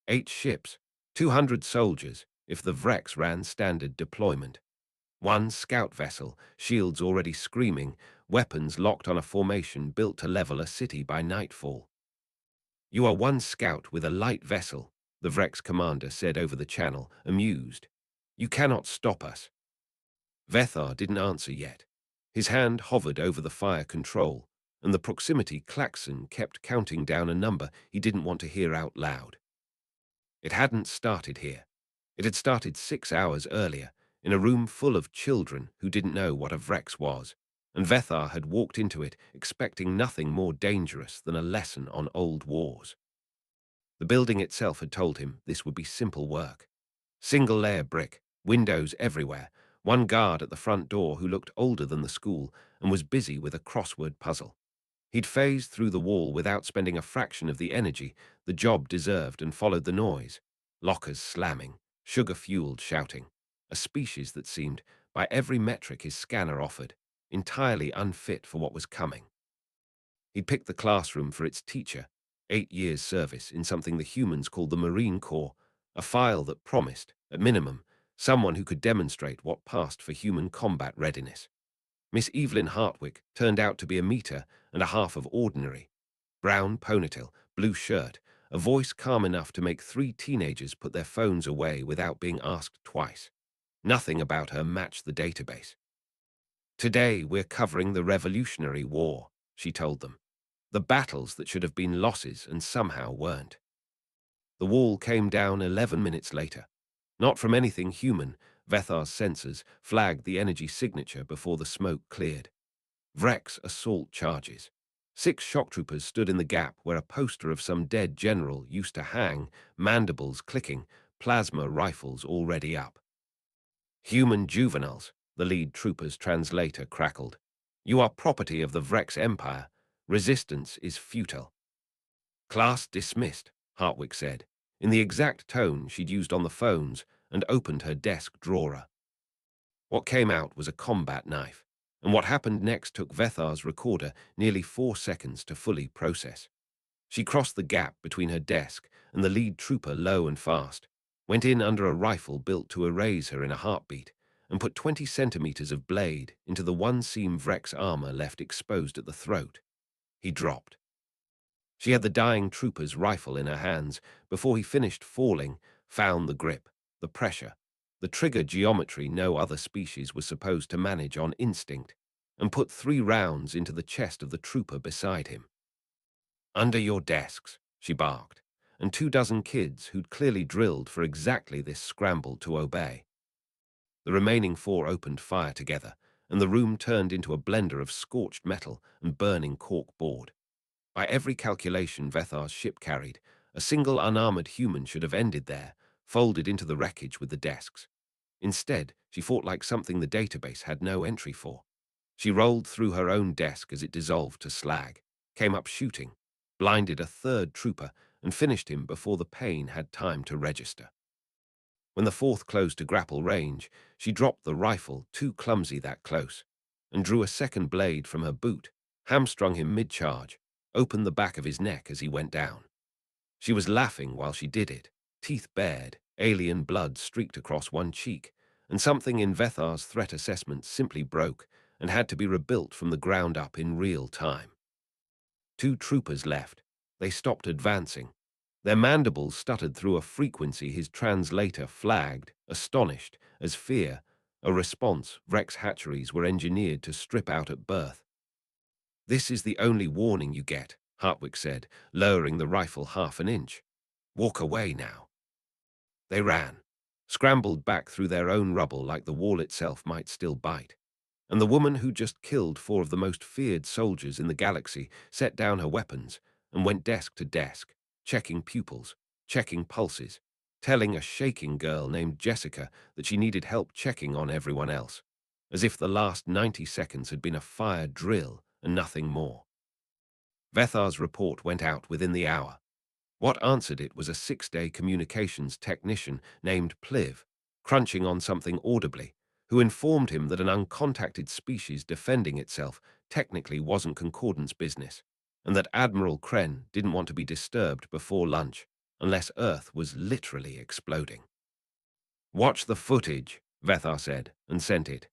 8 ships, 200 soldiers if the Vrex ran standard deployment. One scout vessel, shields already screaming, weapons locked on a formation built to level a city by nightfall. "You are one scout with a light vessel," the Vrex commander said over the channel, amused. "You cannot stop us." Vethar didn't answer yet. His hand hovered over the fire control, and the proximity klaxon kept counting down a number he didn't want to hear out loud. It hadn't started here. It had started 6 hours earlier, in a room full of children who didn't know what a Vrex was, and Vethar had walked into it expecting nothing more dangerous than a lesson on old wars. The building itself had told him this would be simple work. Single-layer brick, windows everywhere, one guard at the front door who looked older than the school and was busy with a crossword puzzle. He'd phased through the wall without spending a fraction of the energy the job deserved and followed the noise. Lockers slamming, sugar-fueled shouting. A species that seemed, by every metric his scanner offered, entirely unfit for what was coming. He'd picked the classroom for its teacher, 8 years' service in something the humans called the Marine Corps, a file that promised, at minimum, someone who could demonstrate what passed for human combat readiness. Miss Evelyn Hartwick turned out to be a meter and a half of ordinary. Brown ponytail, blue shirt, a voice calm enough to make 3 teenagers put their phones away without being asked twice. Nothing about her matched the database. "Today we're covering the Revolutionary War," she told them. "The battles that should have been losses and somehow weren't." The wall came down 11 minutes later. Not from anything human, Vethar's sensors flagged the energy signature before the smoke cleared. Vrex assault charges. 6 shock troopers stood in the gap where a poster of some dead general used to hang, mandibles clicking, plasma rifles already up. "Human juveniles," the lead trooper's translator crackled. "You are property of the Vrex Empire. Resistance is futile." "Class dismissed," Hartwick said, in the exact tone she'd used on the phones, and opened her desk drawer. What came out was a combat knife, and what happened next took Vethar's recorder nearly 4 seconds to fully process. She crossed the gap between her desk and the lead trooper low and fast, went in under a rifle built to erase her in a heartbeat, and put 20 centimeters of blade into the one-seam Vrex armor left exposed at the throat. He dropped. She had the dying trooper's rifle in her hands before he finished falling, found the grip, the pressure, the trigger geometry no other species was supposed to manage on instinct, and put 3 rounds into the chest of the trooper beside him. "Under your desks," she barked, and 24 kids who'd clearly drilled for exactly this scrambled to obey. The remaining 4 opened fire together, and the room turned into a blender of scorched metal and burning cork board. By every calculation Vethar's ship carried, a single unarmored human should have ended there, folded into the wreckage with the desks. Instead, she fought like something the database had no entry for. She rolled through her own desk as it dissolved to slag, came up shooting, blinded a 3rd trooper, and finished him before the pain had time to register. When the 4th closed to grapple range, she dropped the rifle, too clumsy that close, and drew a 2nd blade from her boot, hamstrung him mid-charge, opened the back of his neck as he went down. She was laughing while she did it, teeth bared, alien blood streaked across one cheek, and something in Vethar's threat assessment simply broke and had to be rebuilt from the ground up in real time. 2 troopers left. They stopped advancing. Their mandibles stuttered through a frequency his translator flagged, astonished, as fear, a response Vrex hatcheries were engineered to strip out at birth. "This is the only warning you get," Hartwick said, lowering the rifle half an inch. "Walk away now." They ran, scrambled back through their own rubble like the wall itself might still bite. And the woman who just killed 4 of the most feared soldiers in the galaxy set down her weapons and went desk to desk, checking pupils, checking pulses, telling a shaking girl named Jessica that she needed help checking on everyone else, as if the last 90 seconds had been a fire drill and nothing more. Vethar's report went out within the hour. What answered it was a 6-day communications technician named Pliv, crunching on something audibly, who informed him that an uncontacted species defending itself technically wasn't Concordance business, and that Admiral Kren didn't want to be disturbed before lunch. unless Earth was literally exploding. "Watch the footage," Vethar said, and sent it.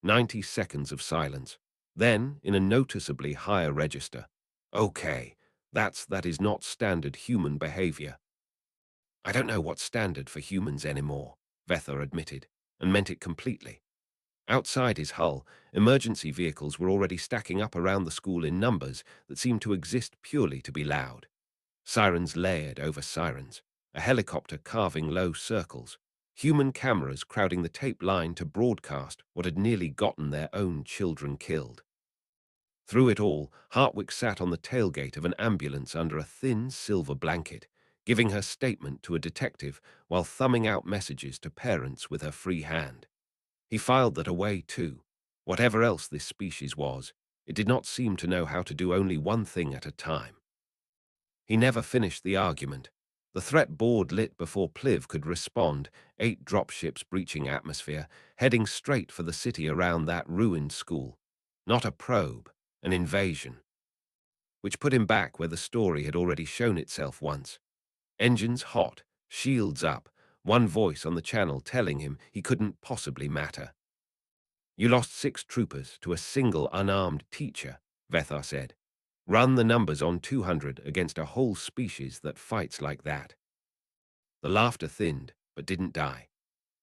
90 seconds of silence. Then, in a noticeably higher register, "Okay, that is not standard human behavior." "I don't know what's standard for humans anymore," Vethar admitted, and meant it completely. Outside his hull, emergency vehicles were already stacking up around the school in numbers that seemed to exist purely to be loud. Sirens layered over sirens, a helicopter carving low circles, human cameras crowding the tape line to broadcast what had nearly gotten their own children killed. Through it all, Hartwick sat on the tailgate of an ambulance under a thin silver blanket, giving her statement to a detective while thumbing out messages to parents with her free hand. He filed that away too. Whatever else this species was, it did not seem to know how to do only one thing at a time. He never finished the argument. The threat board lit before Pliv could respond, 8 dropships breaching atmosphere, heading straight for the city around that ruined school. Not a probe, an invasion. Which put him back where the story had already shown itself once. Engines hot, shields up, one voice on the channel telling him he couldn't possibly matter. "You lost 6 troopers to a single unarmed teacher," Vethar said. "Run the numbers on 200 against a whole species that fights like that." The laughter thinned, but didn't die.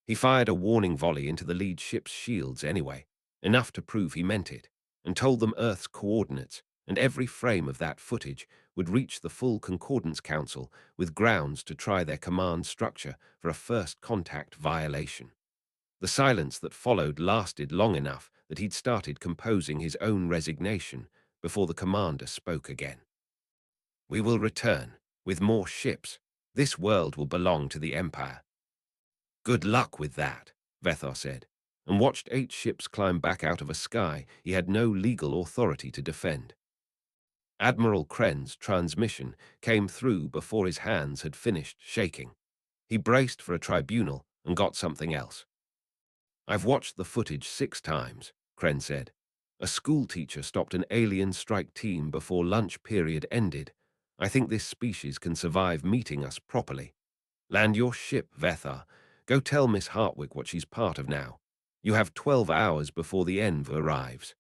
He fired a warning volley into the lead ship's shields anyway, enough to prove he meant it, and told them Earth's coordinates, and every frame of that footage would reach the full Concordance Council with grounds to try their command structure for a first contact violation. The silence that followed lasted long enough that he'd started composing his own resignation before the commander spoke again. "We will return, with more ships. This world will belong to the Empire." "Good luck with that," Vethar said, and watched 8 ships climb back out of a sky he had no legal authority to defend. Admiral Kren's transmission came through before his hands had finished shaking. He braced for a tribunal and got something else. "I've watched the footage 6 times, Kren said. "A school teacher stopped an alien strike team before lunch period ended. I think this species can survive meeting us properly. Land your ship, Vethar. Go tell Miss Hartwick what she's part of now. You have 12 hours before the Env arrives."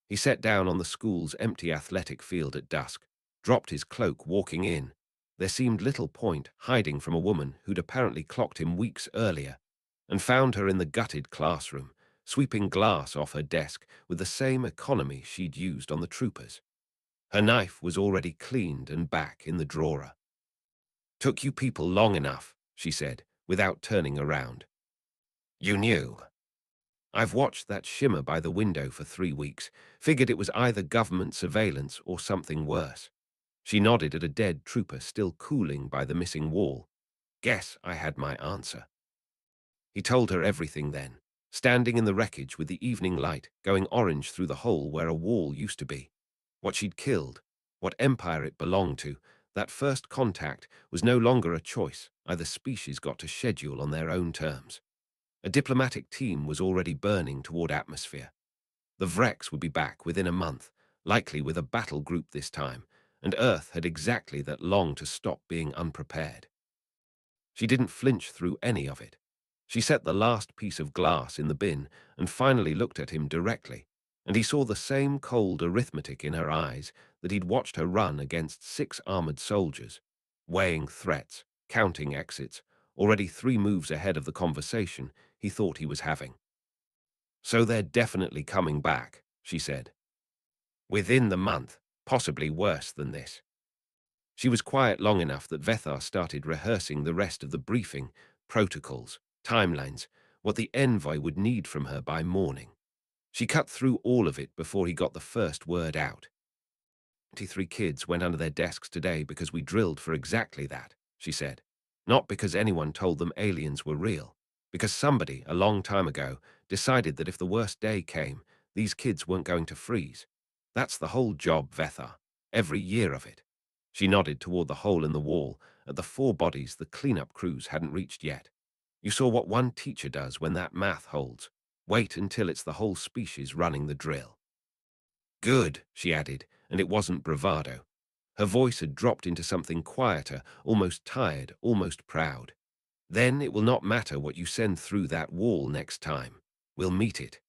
He sat down on the school's empty athletic field at dusk, dropped his cloak walking in. There seemed little point hiding from a woman who'd apparently clocked him weeks earlier, and found her in the gutted classroom, sweeping glass off her desk with the same economy she'd used on the troopers. Her knife was already cleaned and back in the drawer. "Took you people long enough," she said, without turning around. "You knew." "I've watched that shimmer by the window for 3 weeks, figured it was either government surveillance or something worse." She nodded at a dead trooper still cooling by the missing wall. "Guess I had my answer." He told her everything then, standing in the wreckage with the evening light going orange through the hole where a wall used to be. What she'd killed, what empire it belonged to, that first contact was no longer a choice either species got to schedule on their own terms. A diplomatic team was already burning toward atmosphere. The Vreks would be back within a month, likely with a battle group this time, and Earth had exactly that long to stop being unprepared. She didn't flinch through any of it. She set the last piece of glass in the bin and finally looked at him directly, and he saw the same cold arithmetic in her eyes that he'd watched her run against 6 armored soldiers, weighing threats, counting exits, already 3 moves ahead of the conversation he thought he was having. "So they're definitely coming back," she said. "Within the month, possibly worse than this." She was quiet long enough that Vethar started rehearsing the rest of the briefing, protocols, timelines, what the envoy would need from her by morning. She cut through all of it before he got the first word out. 23 kids went under their desks today because we drilled for exactly that," she said. "Not because anyone told them aliens were real. Because somebody, a long time ago, decided that if the worst day came, these kids weren't going to freeze. That's the whole job, Vethar. Every year of it." She nodded toward the hole in the wall, at the 4 bodies the cleanup crews hadn't reached yet. "You saw what one teacher does when that math holds. Wait until it's the whole species running the drill." "Good," she added, and it wasn't bravado. Her voice had dropped into something quieter, almost tired, almost proud. Then it will not matter what you send through that wall next time. We'll meet it.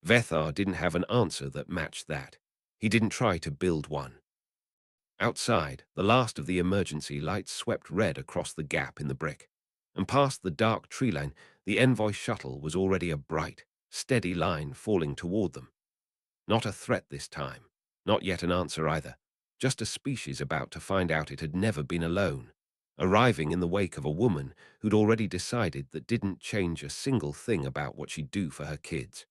Vethar didn't have an answer that matched that. He didn't try to build one. Outside, the last of the emergency lights swept red across the gap in the brick. And past the dark tree line, the envoy shuttle was already a bright, steady line falling toward them. Not a threat this time. Not yet an answer either. Just a species about to find out it had never been alone. Arriving in the wake of a woman who'd already decided that didn't change a single thing about what she'd do for her kids.